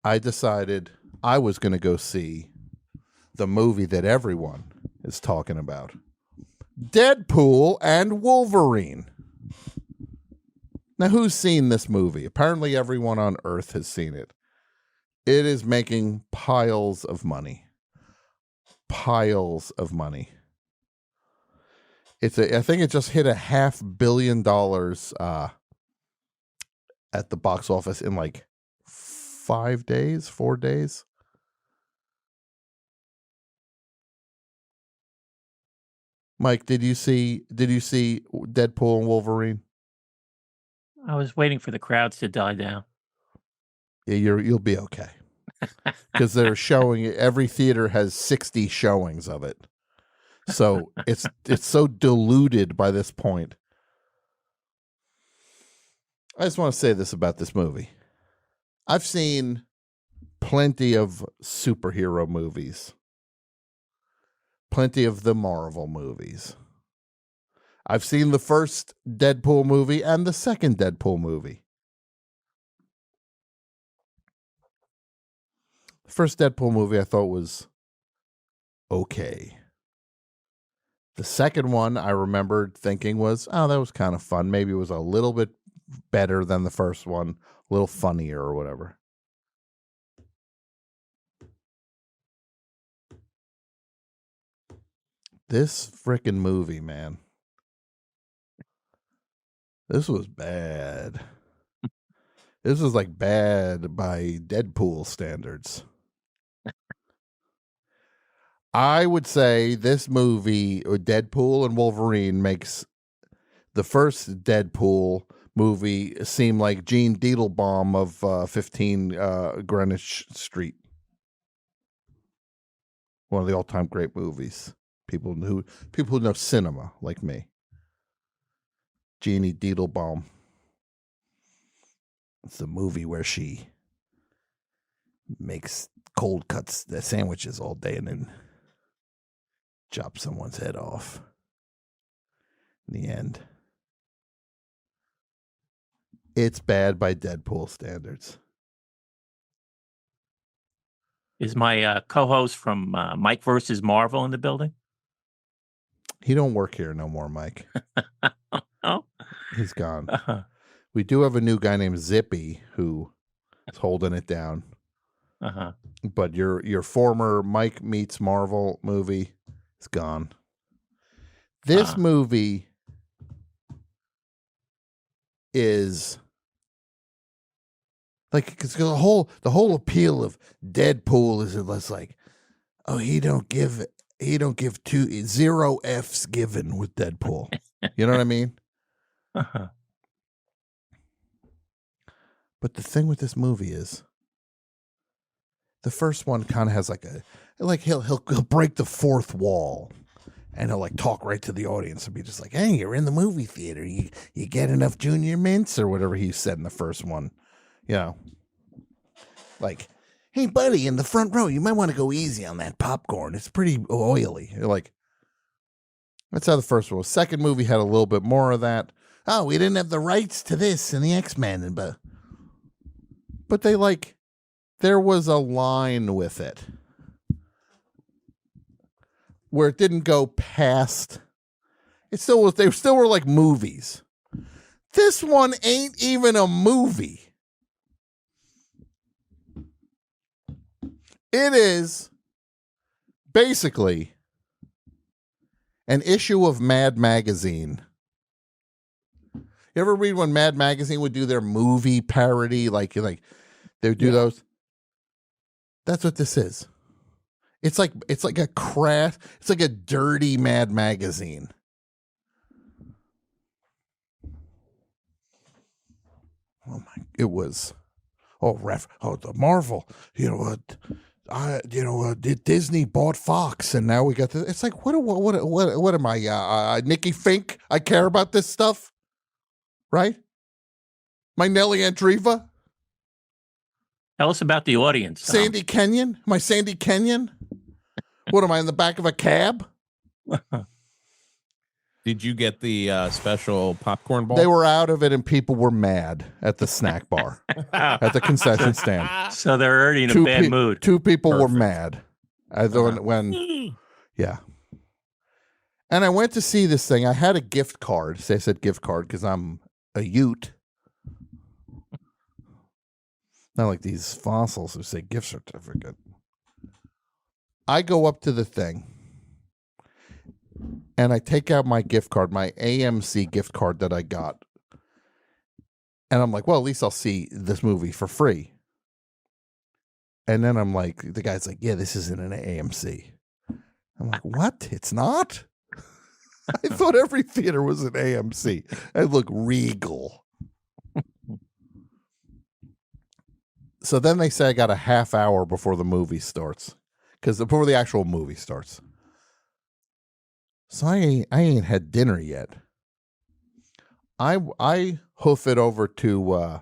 I decided I was going to go see the movie that everyone is talking about, Deadpool and Wolverine. Now, who's seen this movie? Apparently, everyone on Earth has seen it. It is making piles of money. Piles of money. I think it just hit $500 million at the box office in like 4 days. Mike, did you see Deadpool and Wolverine? I was waiting for the crowds to die down. Yeah, you'll be okay. Because they're showing it. Every theater has 60 showings of it. So it's so diluted by this point. I just want to say this about this movie. I've seen plenty of superhero movies. Plenty of the Marvel movies. I've seen the first Deadpool movie and the second Deadpool movie. The first Deadpool movie I thought was okay. The second one I remembered thinking was, oh, that was kind of fun. Maybe it was a little bit better than the first one, a little funnier or whatever. This frickin' movie, man. This was bad. This was like bad by Deadpool standards. I would say this movie, Deadpool and Wolverine, makes the first Deadpool movie seem like Gene Deedlebaum of 15 Greenwich Street. One of the all-time great movies. People who know cinema like me. Jeannie Deedlebaum. It's the movie where she makes cold cuts, the sandwiches all day and then chops someone's head off. In the end. It's bad by Deadpool standards. Is my co-host from Mike versus Marvel in the building? He don't work here no more, Mike. Oh, he's gone. We do have a new guy named Zippy who is holding it down. But your former Mike Meets Marvel movie is gone. This movie is like, because the whole appeal of Deadpool is less like, oh, he don't give 0 F's given with Deadpool. You know what I mean? But the thing with this movie is, the first one kind of has he'll break the fourth wall, and he'll like talk right to the audience and be just like, "Hey, you're in the movie theater. You get enough Junior Mints or whatever he said in the first one, you know, like, hey buddy, in the front row, you might want to go easy on that popcorn. It's pretty oily." You're like, that's how the first one was. Second movie had a little bit more of that. Oh, we didn't have the rights to this in the X-Men, but they like, there was a line with it where it didn't go past. They still were like movies. This one ain't even a movie. It is basically an issue of Mad Magazine. You ever read when Mad Magazine would do their movie parody? Like they would do those. That's what this is. It's like a crass. It's like a dirty Mad Magazine. Oh my! It was. The Marvel. Disney bought Fox, and now we got this. It's like, what am I? Nikki Fink? I care about this stuff, right? My Nelly Andriva. Tell us about the audience. Sandy Kenyon? Am I Sandy Kenyon? What am I, in the back of a cab? Did you get the special popcorn ball? They were out of it, and people were mad at the snack bar, at the concession stand. So they're already in a bad mood. 2 people were Perfect. mad. Yeah. And I went to see this thing. I had a gift card. Say I said gift card because I'm a Ute. Not like these fossils who say gift certificate. I go up to the thing, and I take out my gift card, my AMC gift card that I got. And I'm like, well, at least I'll see this movie for free. And then I'm like, the guy's like, yeah, this isn't an AMC. I'm like, what? It's not? I thought every theater was an AMC. I look regal. So then they say I got a half hour before the movie starts. Before the actual movie starts. So I ain't had dinner yet. I hoof it over to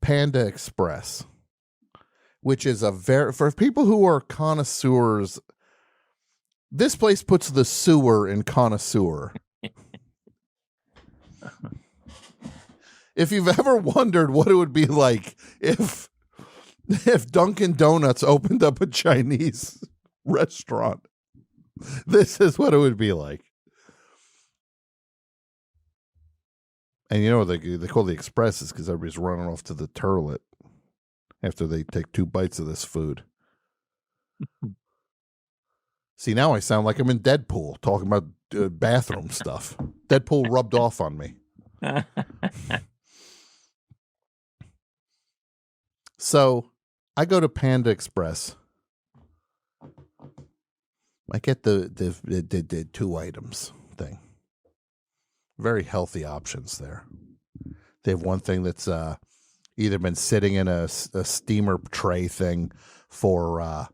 Panda Express, which is for people who are connoisseurs. This place puts the sewer in connoisseur. If you've ever wondered what it would be like if Dunkin' Donuts opened up a Chinese restaurant, this is what it would be like. And you know what they call the expresses because everybody's running off to the toilet after they take 2 bites of this food. See, now I sound like I'm in Deadpool talking about bathroom stuff. Deadpool rubbed off on me. So I go to Panda Express. I get the 2 items thing. Very healthy options there. They have one thing that's either been sitting in a steamer tray thing for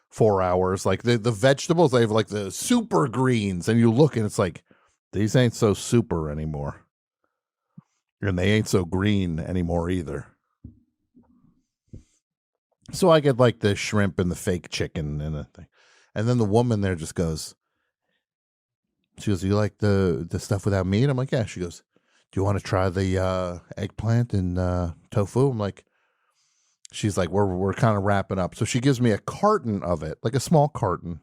4 hours. Like the vegetables, they have like the super greens, and you look and it's like, these ain't so super anymore. And they ain't so green anymore either. So I get like the shrimp and the fake chicken and the thing. And then the woman there just goes, she goes, you like the stuff without meat? I'm like, yeah. She goes, do you want to try the eggplant and tofu? I'm like, she's like, we're kind of wrapping up. So she gives me a carton of it, like a small carton.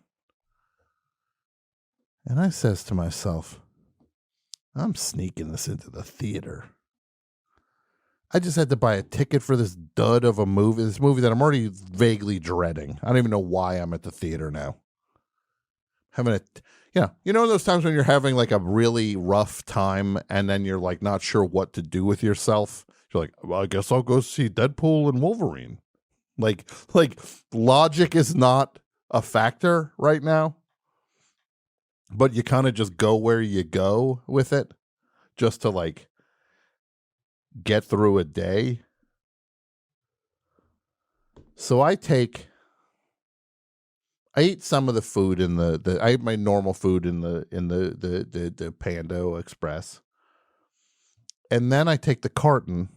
And I says to myself, I'm sneaking this into the theater. I just had to buy a ticket for this dud of a movie, this movie that I'm already vaguely dreading. I don't even know why I'm at the theater now. You know those times when you're having like a really rough time and then you're like not sure what to do with yourself? You're like, well, I guess I'll go see Deadpool and Wolverine. Like logic is not a factor right now, but you kind of just go where you go with it just to like get through a day. So I ate some of the food in I ate my normal food in the Panda Express. And then I take the carton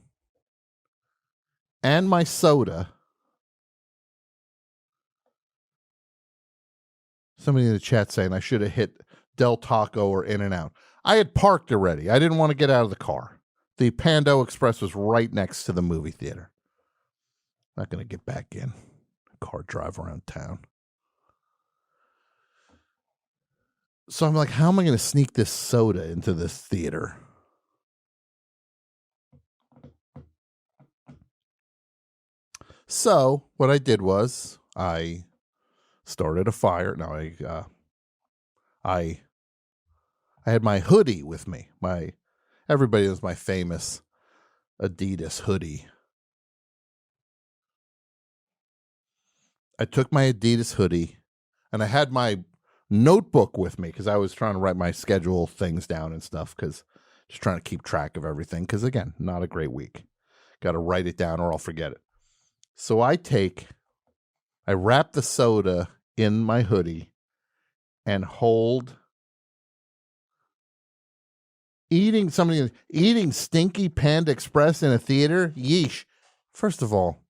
and my soda. Somebody in the chat saying I should have hit Del Taco or In-N-Out. I had parked already. I didn't want to get out of the car. The Panda Express was right next to the movie theater. Not going to get back in. Car drive around town. So I'm like, how am I going to sneak this soda into this theater? So what I did was I started a fire. No, I had my hoodie with me. Everybody knows my famous Adidas hoodie. I took my Adidas hoodie and I had my notebook with me because I was trying to write my schedule things down and stuff because just trying to keep track of everything because, again, not a great week. Got to write it down or I'll forget it. So I wrap the soda in my hoodie and hold eating stinky Panda Express in a theater. Yeesh. First of all,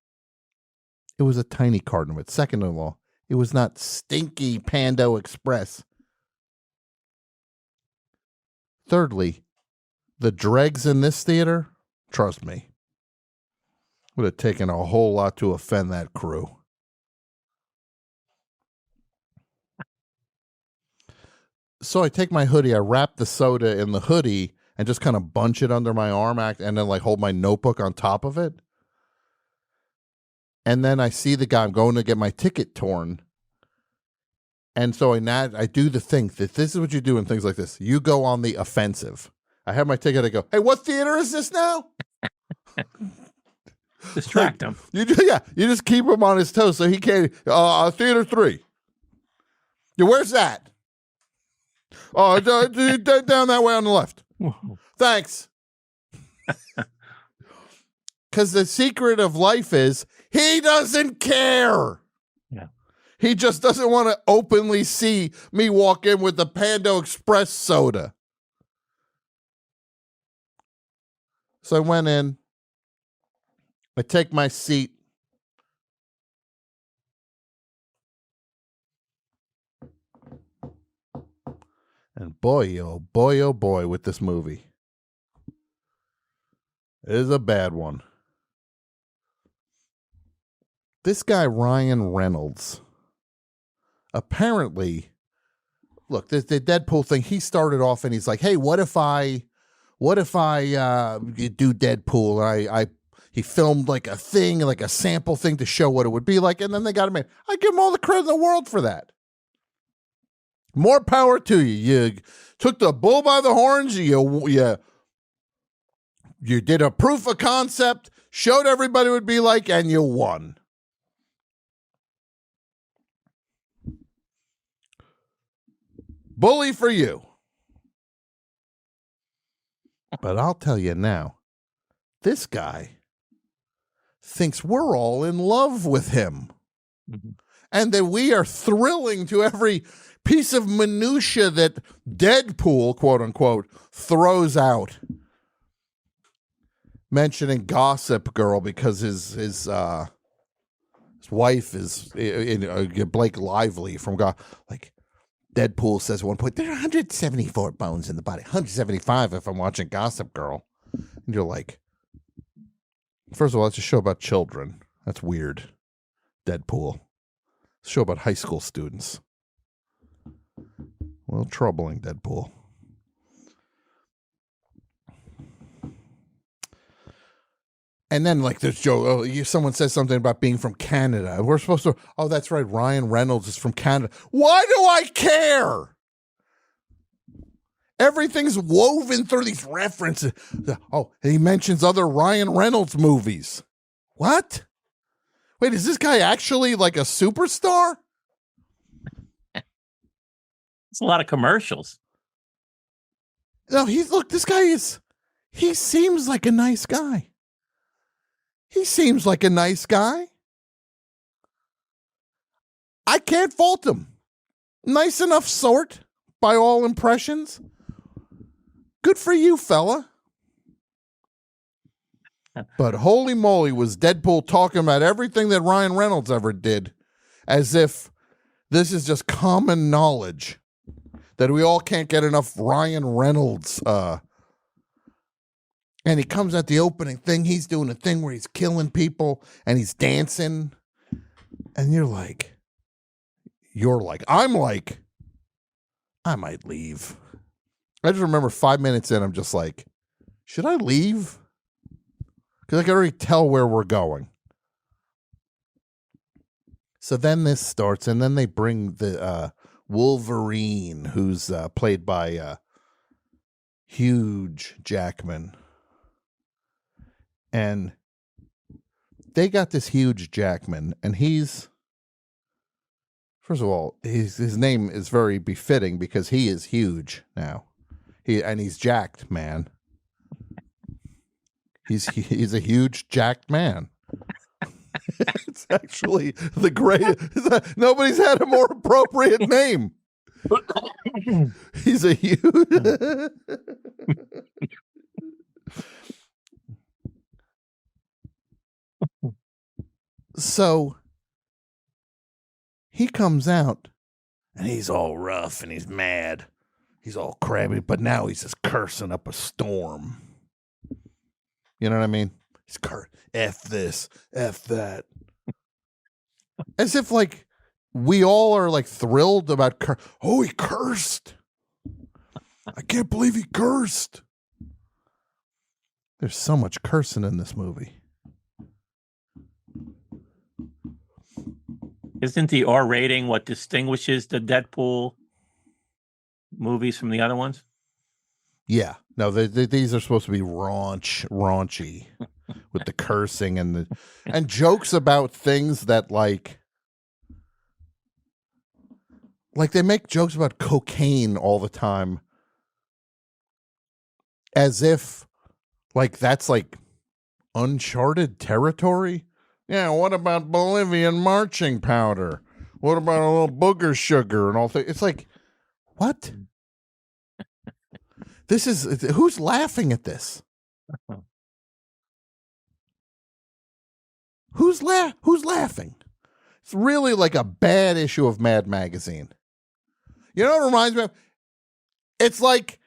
it was a tiny carton of it. Second of all, it was not stinky Panda Express. thirdly, the dregs in this theater, trust me, would have taken a whole lot to offend that crew. So I take my hoodie, I wrap the soda in the hoodie and just kind of bunch it under my arm and then like hold my notebook on top of it. And then I see the guy, I'm going to get my ticket torn. And so I do the thing that this is what you do in things like this. You go on the offensive. I have my ticket. I go, hey, what theater is this now? Distract him. You just keep him on his toes so he can't. Theater 3. Yeah, where's that? Oh, down that way on the left. Thanks. Because the secret of life is he doesn't care. Yeah. He just doesn't want to openly see me walk in with the Pando Express soda. So I went in. I take my seat. And boy, oh boy, with this movie. It is a bad one. This guy, Ryan Reynolds, apparently, look, the Deadpool thing, he started off and he's like, hey, what if I do Deadpool? He filmed like a thing, like a sample thing to show what it would be like, and then they got him in. I give him all the credit in the world for that. More power to you. You took the bull by the horns. You did a proof of concept, showed everybody what it would be like, and you won. Bully for you. But I'll tell you now, this guy thinks we're all in love with him. Mm-hmm. And that we are thrilling to every piece of minutia that Deadpool, quote unquote, throws out. Mentioning Gossip Girl because his wife is Blake Lively from like Deadpool says at one point, there are 174 bones in the body, 175 if I'm watching Gossip Girl. And you're like, first of all, it's a show about children. That's weird. Deadpool. It's a show about high school students. A little troubling, Deadpool. And then, like, there's Joe. Someone says something about being from Canada. We're supposed to. Oh, that's right. Ryan Reynolds is from Canada. Why do I care? Everything's woven through these references. Oh, he mentions other Ryan Reynolds movies. What? Wait, is this guy actually like a superstar? It's a lot of commercials. No, this guy he seems like a nice guy. He seems like a nice guy. I can't fault him. Nice enough sort, by all impressions. Good for you, fella. But holy moly, was Deadpool talking about everything that Ryan Reynolds ever did, as if this is just common knowledge that we all can't get enough Ryan Reynolds. And he comes at the opening thing. He's doing a thing where he's killing people and he's dancing. And I'm like, I might leave. I just remember 5 minutes in, I'm just like, should I leave? Because I can already tell where we're going. So then this starts, and then they bring the Wolverine, who's played by Hugh Jackman. And they got this Hugh Jackman, and he's, first of all, his name is very befitting because he is huge now. He's jacked, man. He's a huge jacked man. It's actually the greatest. Nobody's had a more appropriate name. He's a huge. So he comes out and he's all rough and he's mad. He's all crabby, but now he's just cursing up a storm. You know what I mean? He's F this, F that. As if like we all are like thrilled about oh, he cursed. I can't believe he cursed. There's so much cursing in this movie. Isn't the R rating what distinguishes the Deadpool movies from the other ones? Yeah. No, these are supposed to be raunchy with the cursing and jokes about things that like they make jokes about cocaine all the time as if like that's like uncharted territory. Yeah, what about Bolivian marching powder? What about a little booger sugar and all things? It's like, what? This is, who's laughing at this? Who's laughing? It's really like a bad issue of Mad Magazine. You know what it reminds me of? It's like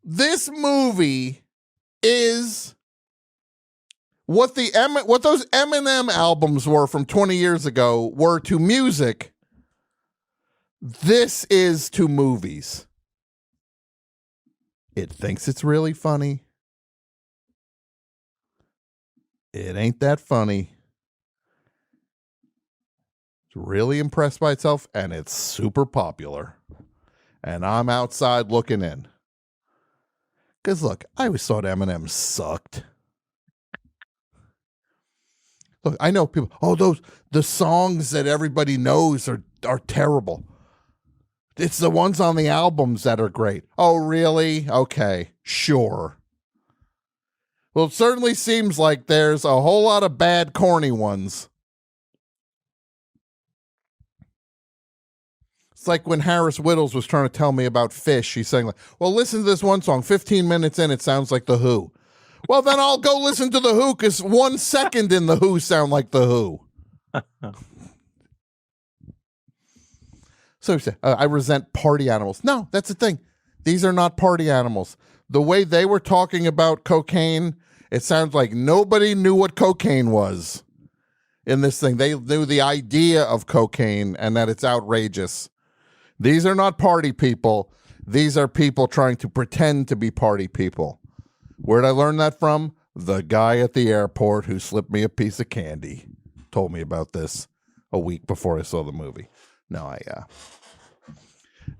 this movie is what those Eminem albums were from 20 years ago were to music. This is to movies. It thinks it's really funny. It ain't that funny. It's really impressed by itself, and it's super popular. And I'm outside looking in. Because look, I always thought Eminem sucked. Look, I know people, the songs that everybody knows are terrible. It's the ones on the albums that are great. Oh, really? Okay, sure. Well, it certainly seems like there's a whole lot of bad, corny ones. It's like when Harris Whittles was trying to tell me about Fish. He's saying, like, well, listen to this one song. 15 minutes in, it sounds like The Who. Well, then I'll go listen to The Who because 1 second in The Who sound like The Who. So you say, I resent party animals. No, that's the thing. These are not party animals. The way they were talking about cocaine, it sounds like nobody knew what cocaine was in this thing. They knew the idea of cocaine and that it's outrageous. These are not party people. These are people trying to pretend to be party people. Where'd I learn that from? The guy at the airport who slipped me a piece of candy told me about this a week before I saw the movie. No,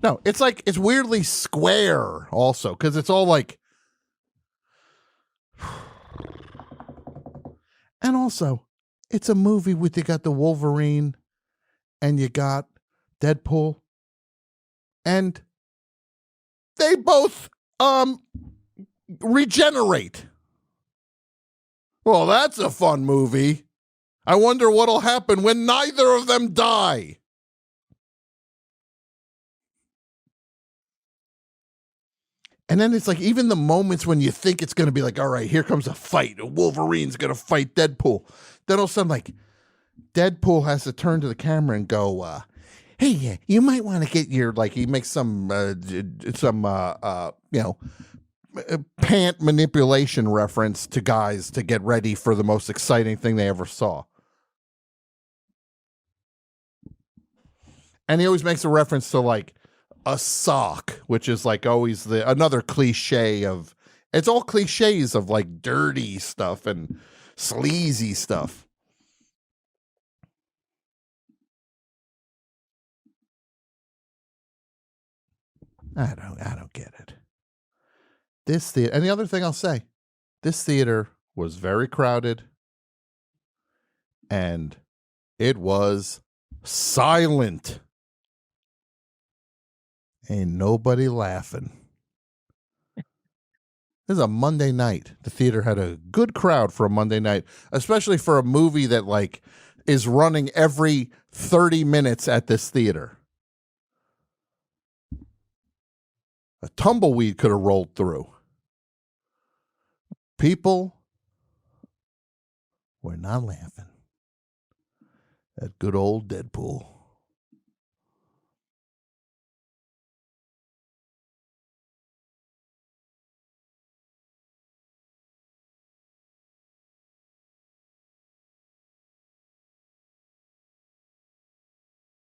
no, it's like, it's weirdly square also, because it's all like, and also, it's a movie with, you got the Wolverine and you got Deadpool, and they both regenerate. Well, that's a fun movie. I wonder what'll happen when neither of them die. And then it's like, even the moments when you think it's going to be like, all right, here comes a fight. Wolverine's going to fight Deadpool. Then all of a sudden, like, Deadpool has to turn to the camera and go, hey, you might want to get your, like, he makes some pant manipulation reference to guys to get ready for the most exciting thing they ever saw. And he always makes a reference to, like, a sock, which is like always another cliche of, it's all cliches of like dirty stuff and sleazy stuff. I don't get it. This theater, and the other thing I'll say, this theater was very crowded and it was silent. Ain't nobody laughing. This is a Monday night. The theater had a good crowd for a Monday night, especially for a movie that like is running every 30 minutes at this theater. A tumbleweed could have rolled through. People were not laughing at good old Deadpool.